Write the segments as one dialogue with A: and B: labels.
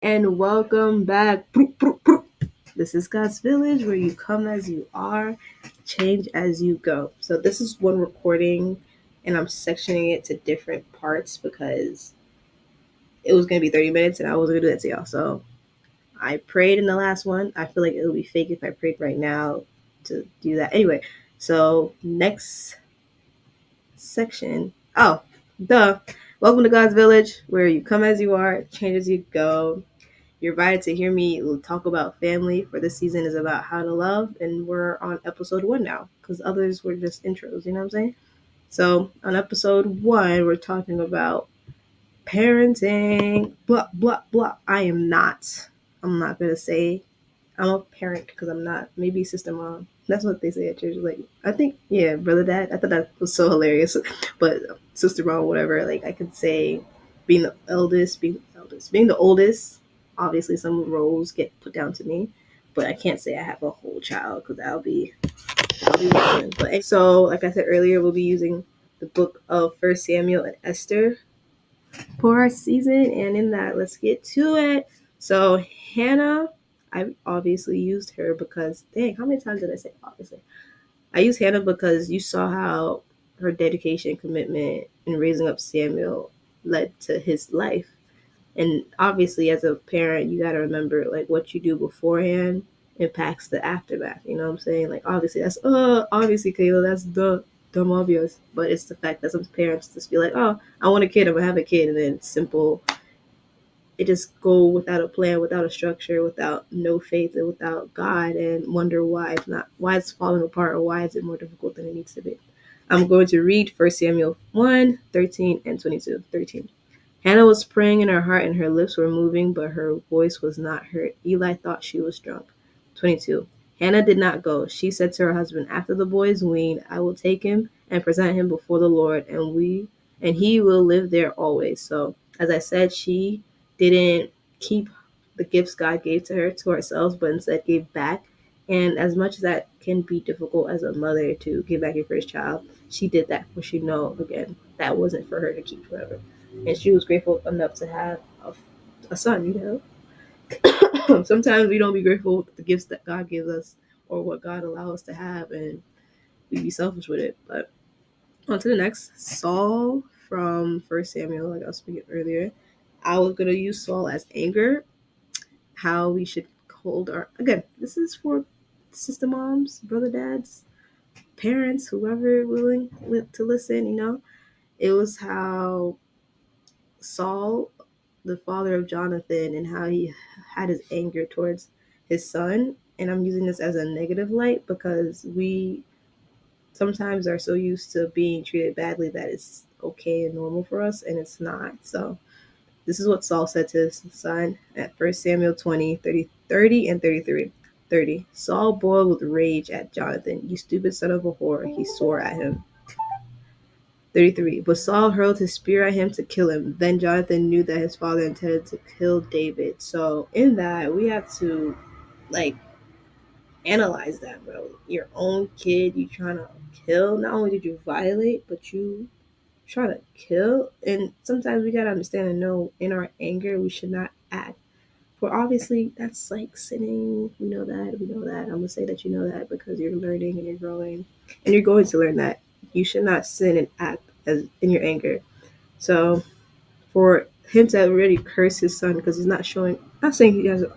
A: And welcome back. This is God's Village, where you come as you are, change as you go. So this is one recording, and I'm sectioning it to different parts because it was going to be 30 minutes, and I wasn't going to do that to y'all. So I prayed in the last one. I feel like it would be fake if I prayed right now to do that. Anyway, so next section. Oh, duh. Welcome to God's Village, where you come as you are, change as you go. You're invited to hear me talk about family, for this season is about how to love, and we're on episode 1 now because others were just intros, you know what I'm saying? So on episode 1, we're talking about parenting, blah, blah, blah. I'm not going to say I'm a parent because I'm not. Maybe sister mom. That's what they say at church. Like, I think, yeah, brother dad. I thought that was so hilarious. But sister mom, whatever. Like, I could say being the oldest. Obviously, some roles get put down to me, but I can't say I have a whole child because that'll be wrong. But so, like I said earlier, we'll be using the book of First Samuel and Esther for our season, and in that, let's get to it. So Hannah, I obviously used her because dang, how many times did I say obviously? I used Hannah because you saw how her dedication, commitment, in raising up Samuel led to his life. And obviously, as a parent, you got to remember like what you do beforehand impacts the aftermath. You know what I'm saying? Like obviously, that's obviously, Kayla, that's the dumb obvious. But it's the fact that some parents just be like, oh, I want a kid, I'm gonna have a kid, and then it's simple. It just go without a plan, without a structure, without no faith, and without God, and wonder why it's falling apart, or why is it more difficult than it needs to be. I'm going to read 1 Samuel 1:13 and 22. 13. Hannah was praying in her heart, and her lips were moving, but her voice was not heard. Eli thought she was drunk. 22. Hannah did not go. She said to her husband, after the boy is weaned, I will take him and present him before the Lord, and he will live there always. So, as I said, she didn't keep the gifts God gave to her to ourselves, but instead gave back. And as much as that can be difficult as a mother to give back your first child, she did that for she know again that wasn't for her to keep forever, and she was grateful enough to have a son. Sometimes we don't be grateful for the gifts that God gives us or what God allows us to have, and we be selfish with it. But on to the next, Saul from First Samuel, like I was speaking earlier. I was gonna use Saul as anger. How we should hold our again. This is for sister moms, brother dads, parents, whoever willing to listen. It was how Saul, the father of Johnathan, and how he had his anger towards his son. And I'm using this as a negative light because we sometimes are so used to being treated badly that it's okay and normal for us, and it's not. So this is what Saul said to his son at 1 Samuel 20, 30 and 33. 30. Saul boiled with rage at Jonathan. You stupid son of a whore, he swore at him. 33. But Saul hurled his spear at him to kill him. Then Jonathan knew that his father intended to kill David. So in that, we have to like analyze that, bro. Your own kid, you trying to kill. Not only did you violate, but you try to kill. And sometimes we gotta understand and know in our anger we should not act. For obviously that's like sinning. We know that. We know that. I'm gonna say that you know that because you're learning and you're growing, and you're going to learn that you should not sin and act as in your anger. So for him to already curse his son because he's not showing, not saying he has. This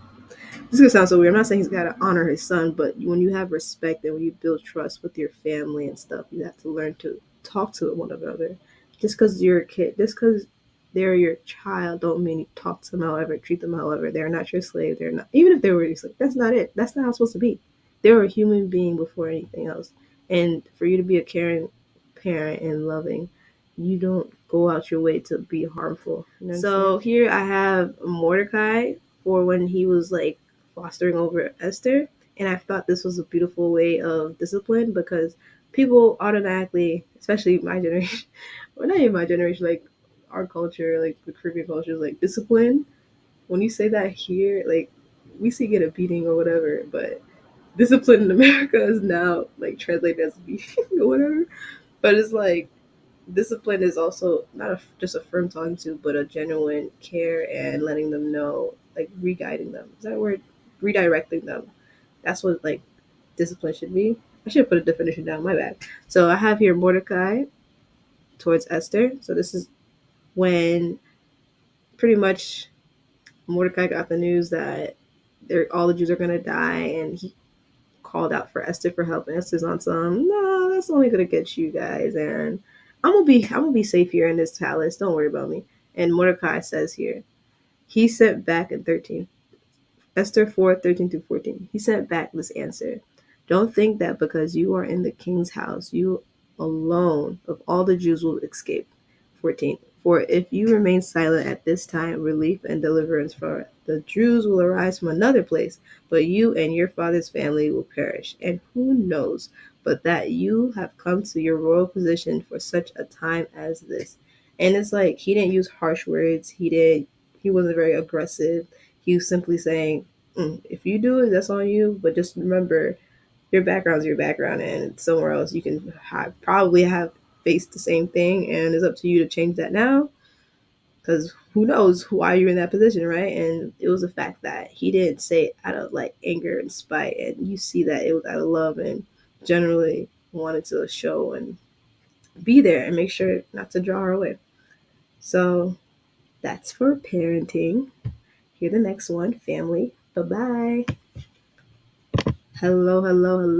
A: is gonna sound so weird. I'm not saying he's got to honor his son, but when you have respect and when you build trust with your family and stuff, you have to learn to talk to one another. Just because you're a kid, just because they're your child, don't mean you talk to them however, treat them however. They're not your slave. They're not, even if they were your slave. That's not it. That's not how it's supposed to be. They're a human being before anything else. And for you to be a caring parent and loving, you don't go out your way to be harmful. So here I have Mordecai for when he was like fostering over Esther. And I thought this was a beautiful way of discipline because people automatically, especially my generation, well, not even my generation, like our culture, like the Caribbean culture, is like discipline. When you say that here, like we see get a beating or whatever, but discipline in America is now like translated as beating or whatever. But it's like discipline is also not just a firm talking to, but a genuine care and letting them know, like re-guiding them. Is that a word? Redirecting them. That's what like discipline should be. I should put a definition down. My bad. So I have here Mordecai towards Esther. So this is when pretty much Mordecai got the news that all the Jews are gonna die, and he called out for Esther for help. And Esther's on some, no, that's only gonna get you guys, and I'm gonna be safe here in this palace. Don't worry about me. And Mordecai says here, he sent back in 13. Esther 4:13 through 14. He sent back this answer. Don't think that because you are in the king's house, you alone of all the Jews will escape. 14. For if you remain silent at this time, relief and deliverance for the Jews will arise from another place, but you and your father's family will perish. And who knows but that you have come to your royal position for such a time as this. And it's like he didn't use harsh words. He wasn't very aggressive. He was simply saying, if you do it, that's on you. But just remember, your background's your background, and somewhere else you can probably have faced the same thing, and it's up to you to change that now. Because who knows why you're in that position, right? And it was the fact that he didn't say it out of like anger and spite, and you see that it was out of love and generally wanted to show and be there and make sure not to draw her away. So that's for parenting. Here the next one, family. Bye bye. Hello, hello, hello.